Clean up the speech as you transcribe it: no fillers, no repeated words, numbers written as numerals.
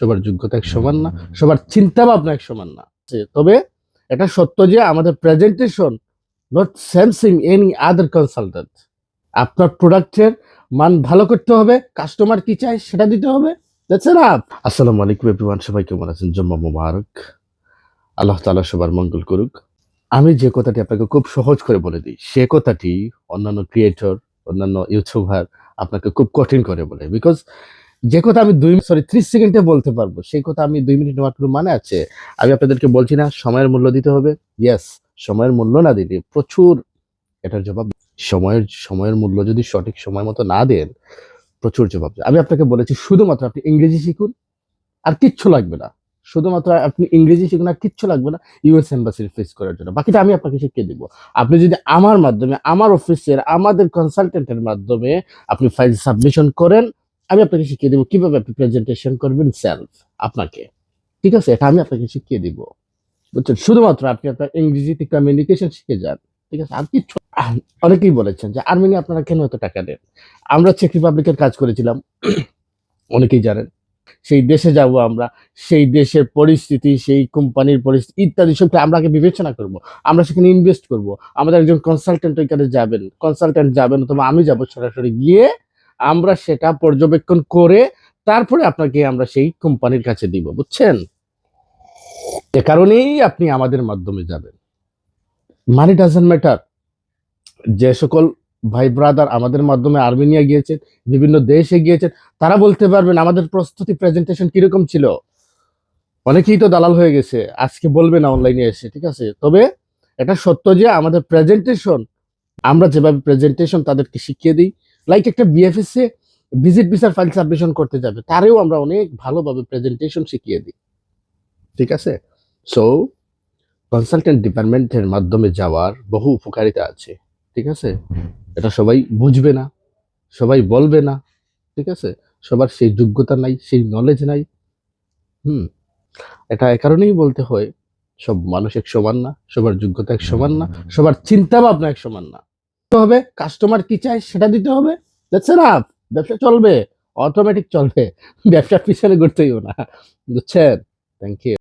সবার যোগ্যতা এক সমান না, সবার চিন্তা ভাবনা এক সমান না। তবে এটা সত্য যে আমাদের presentation not sensing any other consultant. আপনার প্রোডাক্টের মান ভালো করতে হবে, কাস্টমার কি চায় সেটা দিতে হবে। That's enough. আসসালামু আলাইকুম এভরিওয়ান, সবাই কেমন আছেন? জুম্মা মুবারক। আল্লাহ তাআলা সবার মঙ্গল করুক। আমি যে কথাটি আপনাকে খুব সহজ করে বলে দিই, সে কথাটি অন্যান্য ক্রিয়েটর, অন্যান্য ইউটিউবার আপনাকে খুব কঠিন করে বলে। বিকজ যে কথা আমি 30 সেকেন্ডে বলতে পারবো, সেই কথা আমি 2 মিনিট নেওয়ার কোনো মানে আছে? আমি আপনাদেরকে বলছি না সময়ের মূল্য দিতে হবে। ইয়েস, সময়ের মূল্য না দিলে প্রচুর এটার জবাব। সময়ের মূল্য যদি সঠিক সময় মতো না দেন, প্রচুর জবাব। আমি আপনাকে বলেছি শুধুমাত্র আপনি ইংরেজি শিখুন, আর কিচ্ছু লাগবে না। শুধুমাত্র আপনি ইংরেজি শিখুন, আর কিচ্ছু লাগবে না ইউএস এম্বাসির ফেস করার জন্য। বাকিটা আমি আপনাকে শিখিয়ে দিব। আপনি যদি আমার মাধ্যমে, আমার অফিসের, আমাদের কনসালটেন্টের মাধ্যমে আপনি ফাইল সাবমিশন করেন, আমি আপনাকে শিখিয়ে দিব কিভাবে আপনি প্রেজেন্টেশন করবেন সেলফ আপনাকে। ঠিক আছে, এটা আমি আপনাকে শিখিয়ে দিব। বুঝছেন? শুধুমাত্র আপনি আপনার ইংরেজিতে কমিউনিকেশন শিখে যান। ঠিক আছে, আর কিচ্ছু। অনেকেই বলেছেন যে আর্মেনিয়া আপনারা কেন এত টাকা দেন? আমরা চেক রিপাবলিকের কাজ করেছিলাম, অনেকেই জানেন। সেই দেশে যাব আমরা, সেই দেশের পরিস্থিতি, সেই কোম্পানির পরিস্থিতি ইত্যাদি সবটা আমরা আগে বিবেচনা করব। আমরা সেখানে ইনভেস্ট করব। আমাদের একজন কনসালটেন্ট ওইখানে যাবেন, অথবা আমি যাব সরাসরি গিয়ে আমরা সেটা পর্যবেক্ষণ করে তারপরে আপনাকে আমরা সেই কোম্পানির কাছে দিব। বুঝছেন? এ কারণেই আপনি আমাদের মাধ্যমে যাবেন। মানি ডাজন্ট ম্যাটার। যে সকল ভাই ব্রাদার আমাদের মাধ্যমে আর্মেনিয়া গিয়েছেন, বিভিন্ন দেশে গিয়েছেন, তারা বলতে পারবেন আমাদের প্রস্তুতি প্রেজেন্টেশন কিরকম ছিল। অনেকেই তো দালাল হয়ে গেছে, আজকে বলবে না অনলাইনে এসে। ঠিক আছে, তবে এটা সত্য যে আমাদের প্রেজেন্টেশন, আমরা যেভাবে প্রেজেন্টেশন তাদেরকে শিখিয়ে দিই, লাইক একটা বিএফএস এ ভিজিট ভিসার ফাইল সাবমিশন করতে যাবে, তারেও আমরা অনেক ভালোভাবে প্রেজেন্টেশন শিখিয়ে দিই। ঠিক আছে, সো কনসালটেন্ট ডিপার্টমেন্টের মাধ্যমে যাওয়ার বহু উপকারিতা আছে। ঠিক আছে, এটা সবাই বুঝবে না, সবাই বলবে না। ঠিক আছে, সবার সেই যোগ্যতা নাই, সেই নলেজ নাই। হুম, এটা এ কারণেই বলতে হয় সব মানুষ এক সমান না, সবার যোগ্যতা এক সমান না, সবার চিন্তা ভাবনা এক সমান না। হবে কাস্টমার কি চায় সেটা দিতে হবে। That's enough. ব্যবসা চলবে, অটোমেটিক চলবে। ব্যবসার পিছনে ঘুরতেইও না। বুঝছেন? Thank you.